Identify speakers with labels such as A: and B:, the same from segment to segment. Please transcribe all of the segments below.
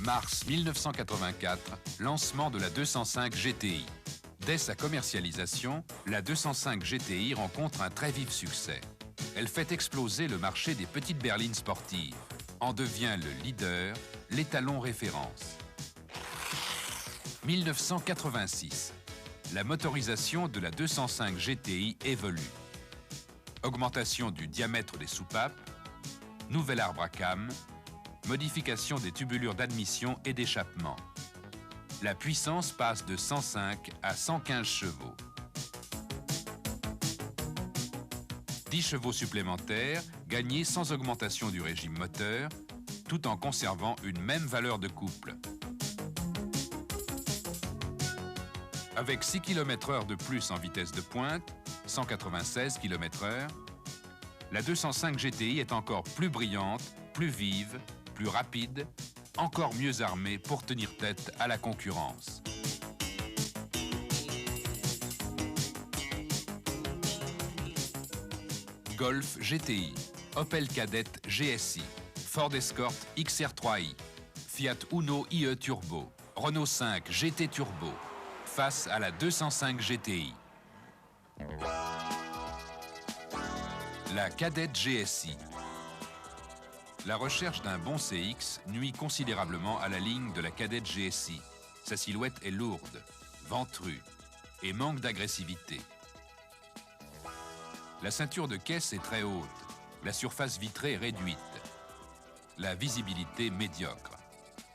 A: Mars 1984, lancement de la 205 GTI. Dès sa commercialisation, la 205 GTI rencontre un très vif succès. Elle fait exploser le marché des petites berlines sportives, en devient le leader, l'étalon référence. 1986, la motorisation de la 205 GTI évolue. Augmentation du diamètre des soupapes, nouvel arbre à cames, modification des tubulures d'admission et d'échappement. La puissance passe de 105 à 115 chevaux. 10 chevaux supplémentaires gagnés sans augmentation du régime moteur, tout en conservant une même valeur de couple. Avec 6 km/h de plus en vitesse de pointe, 196 km/h, la 205 GTI est encore plus brillante, plus vive, plus rapide, encore mieux armée pour tenir tête à la concurrence. Golf GTI, Opel Kadett GSI, Ford Escort XR3i, Fiat Uno IE Turbo, Renault 5 GT Turbo, face à la 205 GTI. La Kadett GSI. La recherche d'un bon CX nuit considérablement à la ligne de la Kadett GSI. Sa silhouette est lourde, ventrue et manque d'agressivité. La ceinture de caisse est très haute, la surface vitrée est réduite, la visibilité médiocre.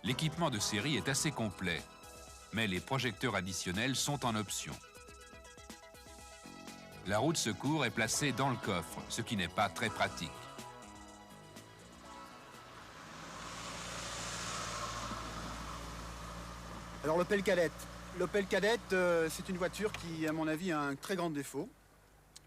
A: L'équipement de série est assez complet, mais les projecteurs additionnels sont en option. La roue de secours est placée dans le coffre, ce qui n'est pas très pratique.
B: Alors l'Opel Kadett. L'Opel Kadett, c'est une voiture qui, à mon avis, a un très grand défaut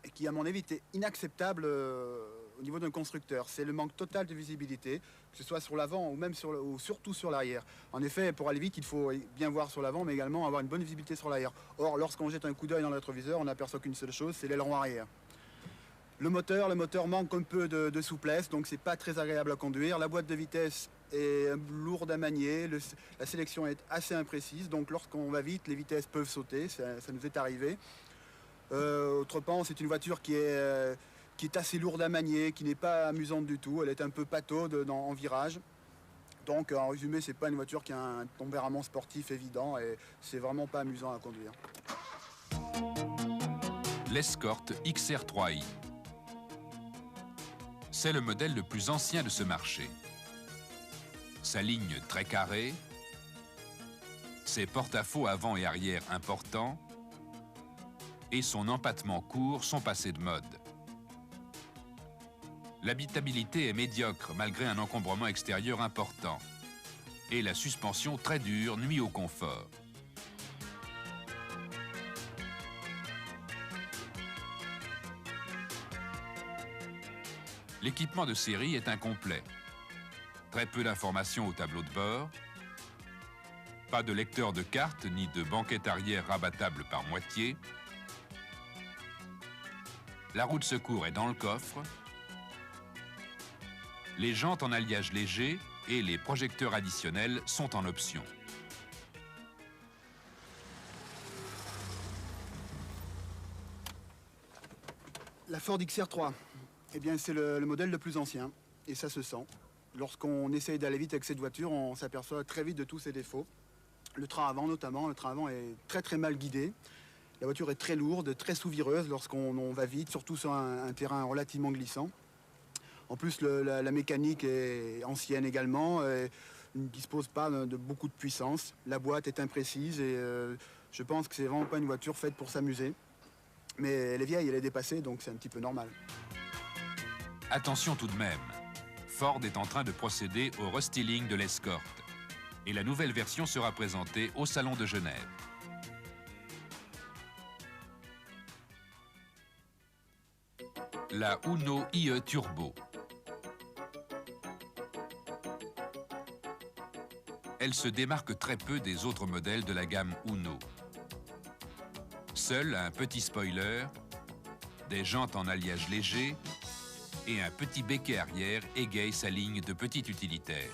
B: et qui, à mon avis, était inacceptable au niveau d'un constructeur. C'est le manque total de visibilité, que ce soit sur l'avant ou même ou surtout sur l'arrière. En effet, pour aller vite, il faut bien voir sur l'avant, mais également avoir une bonne visibilité sur l'arrière. Or, lorsqu'on jette un coup d'œil dans le rétroviseur, on n'aperçoit qu'une seule chose, c'est l'aileron arrière. Le moteur manque un peu de souplesse, donc c'est pas très agréable à conduire. La boîte de vitesse est lourde à manier, la sélection est assez imprécise, donc lorsqu'on va vite, les vitesses peuvent sauter, ça nous est arrivé. Autrement, c'est une voiture qui est assez lourde à manier, qui n'est pas amusante du tout, elle est un peu pataude en virage. Donc en résumé, c'est pas une voiture qui a un tempérament sportif évident et c'est vraiment pas amusant à conduire.
A: L'Escort XR3i. C'est le modèle le plus ancien de ce marché. Sa ligne très carrée, ses porte-à-faux avant et arrière importants et son empattement court sont passés de mode. L'habitabilité est médiocre malgré un encombrement extérieur important et la suspension très dure nuit au confort. L'équipement de série est incomplet. Très peu d'informations au tableau de bord, pas de lecteur de carte ni de banquette arrière rabattable par moitié. La roue de secours est dans le coffre. Les jantes en alliage léger et les projecteurs additionnels sont en option.
B: La Ford XR3, eh bien c'est le modèle le plus ancien et ça se sent. Lorsqu'on essaye d'aller vite avec cette voiture, on s'aperçoit très vite de tous ses défauts. Le train avant notamment, le train avant est très mal guidé. La voiture est très lourde, très sous-vireuse lorsqu'on va vite, surtout sur un terrain relativement glissant. En plus, la mécanique est ancienne également, et ne dispose pas de beaucoup de puissance. La boîte est imprécise et je pense que c'est vraiment pas une voiture faite pour s'amuser. Mais elle est vieille, elle est dépassée, donc c'est un petit peu normal.
A: Attention tout de même, Ford est en train de procéder au restyling de l'Escort et la nouvelle version sera présentée au Salon de Genève. La Uno IE Turbo. Elle se démarque très peu des autres modèles de la gamme Uno. Seul un petit spoiler, des jantes en alliage léger et un petit béquet arrière égayent sa ligne de petit utilitaire.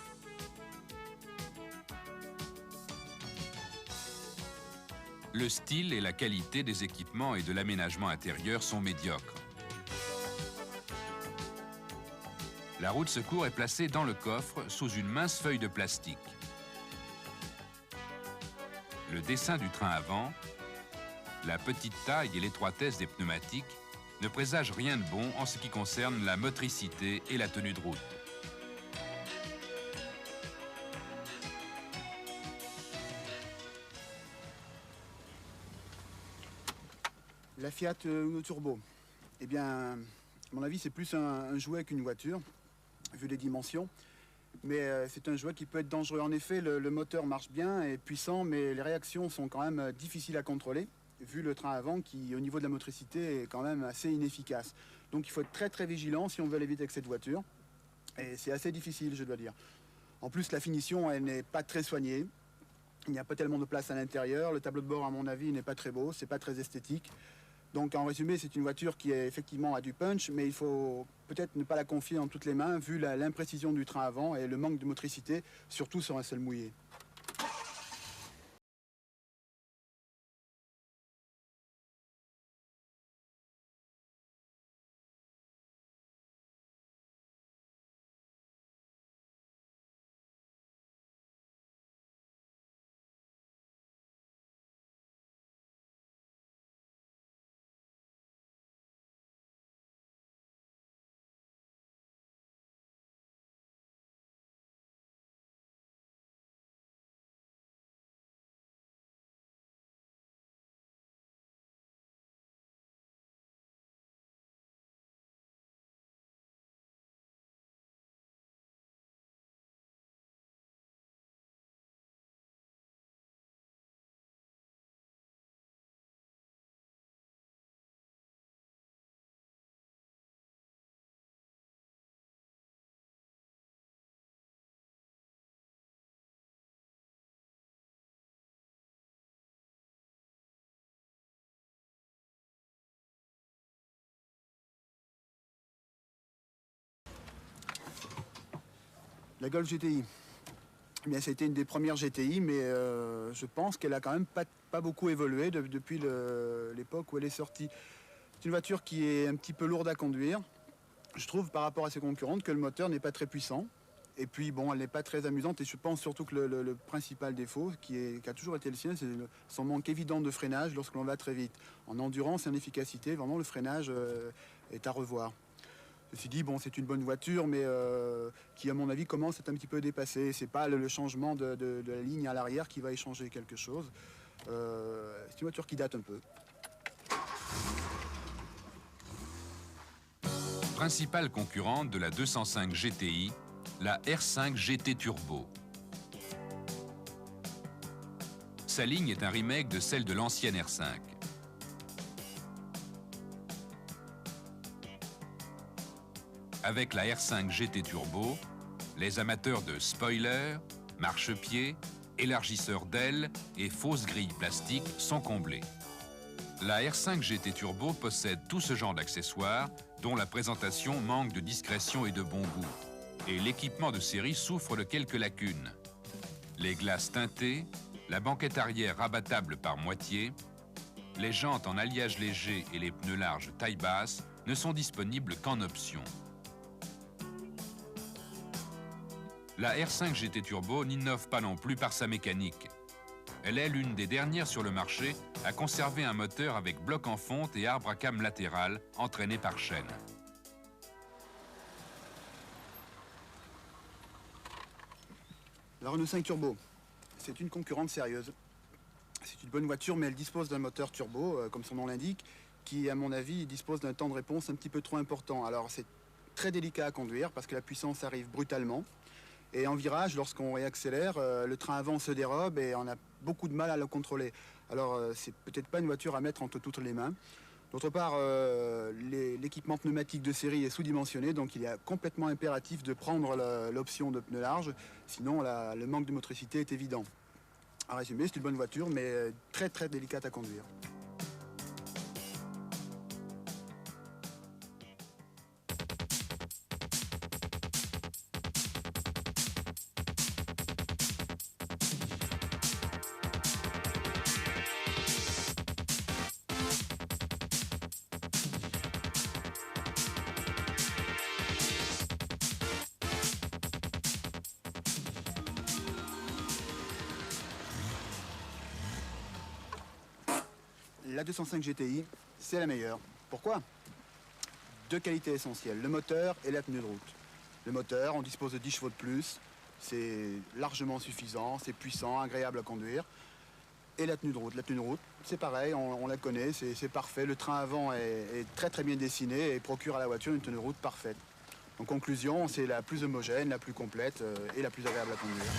A: Le style et la qualité des équipements et de l'aménagement intérieur sont médiocres. La roue de secours est placée dans le coffre sous une mince feuille de plastique. Le dessin du train avant, la petite taille et l'étroitesse des pneumatiques ne présagent rien de bon en ce qui concerne la motricité et la tenue de route.
B: La Fiat Uno Turbo, eh bien, à mon avis, c'est plus un jouet qu'une voiture, vu les dimensions. Mais c'est un jouet qui peut être dangereux. En effet, le moteur marche bien, est puissant, mais les réactions sont quand même difficiles à contrôler, vu le train avant qui, au niveau de la motricité, est quand même assez inefficace. Donc il faut être très très vigilant si on veut aller vite avec cette voiture. Et c'est assez difficile, je dois dire. En plus, la finition, elle n'est pas très soignée. Il n'y a pas tellement de place à l'intérieur. Le tableau de bord, à mon avis, n'est pas très beau, c'est pas très esthétique. Donc en résumé, c'est une voiture qui est effectivement a du punch, mais il faut peut-être ne pas la confier dans toutes les mains, vu l'imprécision du train avant et le manque de motricité, surtout sur un sol mouillé. La Golf GTI. Eh bien, c'était une des premières GTI, mais je pense qu'elle a quand même pas beaucoup évolué depuis l'époque où elle est sortie. C'est une voiture qui est un petit peu lourde à conduire. Je trouve par rapport à ses concurrentes que le moteur n'est pas très puissant. Et puis bon, elle n'est pas très amusante et je pense surtout que le principal défaut, qui a toujours été le sien, c'est son manque évident de freinage lorsque l'on va très vite. En endurance et en efficacité, vraiment le freinage est à revoir. Ceci dit, bon, c'est une bonne voiture, mais qui, à mon avis, commence à être un petit peu dépassée. C'est pas le changement de la ligne à l'arrière qui va y changer quelque chose. C'est une voiture qui date un peu.
A: Principale concurrente de la 205 GTI, la R5 GT Turbo. Sa ligne est un remake de celle de l'ancienne R5. Avec la R5 GT Turbo, les amateurs de spoilers, marchepieds, élargisseurs d'ailes et fausses grilles plastiques sont comblés. La R5 GT Turbo possède tout ce genre d'accessoires dont la présentation manque de discrétion et de bon goût. Et l'équipement de série souffre de quelques lacunes. Les glaces teintées, la banquette arrière rabattable par moitié, les jantes en alliage léger et les pneus larges taille basse ne sont disponibles qu'en option. La R5 GT Turbo n'innove pas non plus par sa mécanique. Elle est l'une des dernières sur le marché à conserver un moteur avec bloc en fonte et arbre à cam latéral entraîné par chaîne.
B: La Renault 5 Turbo, c'est une concurrente sérieuse. C'est une bonne voiture, mais elle dispose d'un moteur turbo, comme son nom l'indique, qui, à mon avis, dispose d'un temps de réponse un petit peu trop important. Alors c'est très délicat à conduire parce que la puissance arrive brutalement. Et en virage, lorsqu'on réaccélère, le train avant se dérobe et on a beaucoup de mal à le contrôler. Alors c'est peut-être pas une voiture à mettre entre toutes les mains. D'autre part, l'équipement pneumatique de série est sous-dimensionné, donc il est complètement impératif de prendre l'option de pneus larges, sinon le manque de motricité est évident. En résumé, c'est une bonne voiture, mais très très délicate à conduire. la 205 GTI, c'est la meilleure. Pourquoi? Deux qualités essentielles, le moteur et la tenue de route. Le moteur, on dispose de 10 chevaux de plus, c'est largement suffisant, c'est puissant, agréable à conduire. Et la tenue de route, c'est pareil, on la connaît, c'est parfait. Le train avant est très très bien dessiné et procure à la voiture une tenue de route parfaite. En conclusion, c'est la plus homogène, la plus complète et la plus agréable à conduire.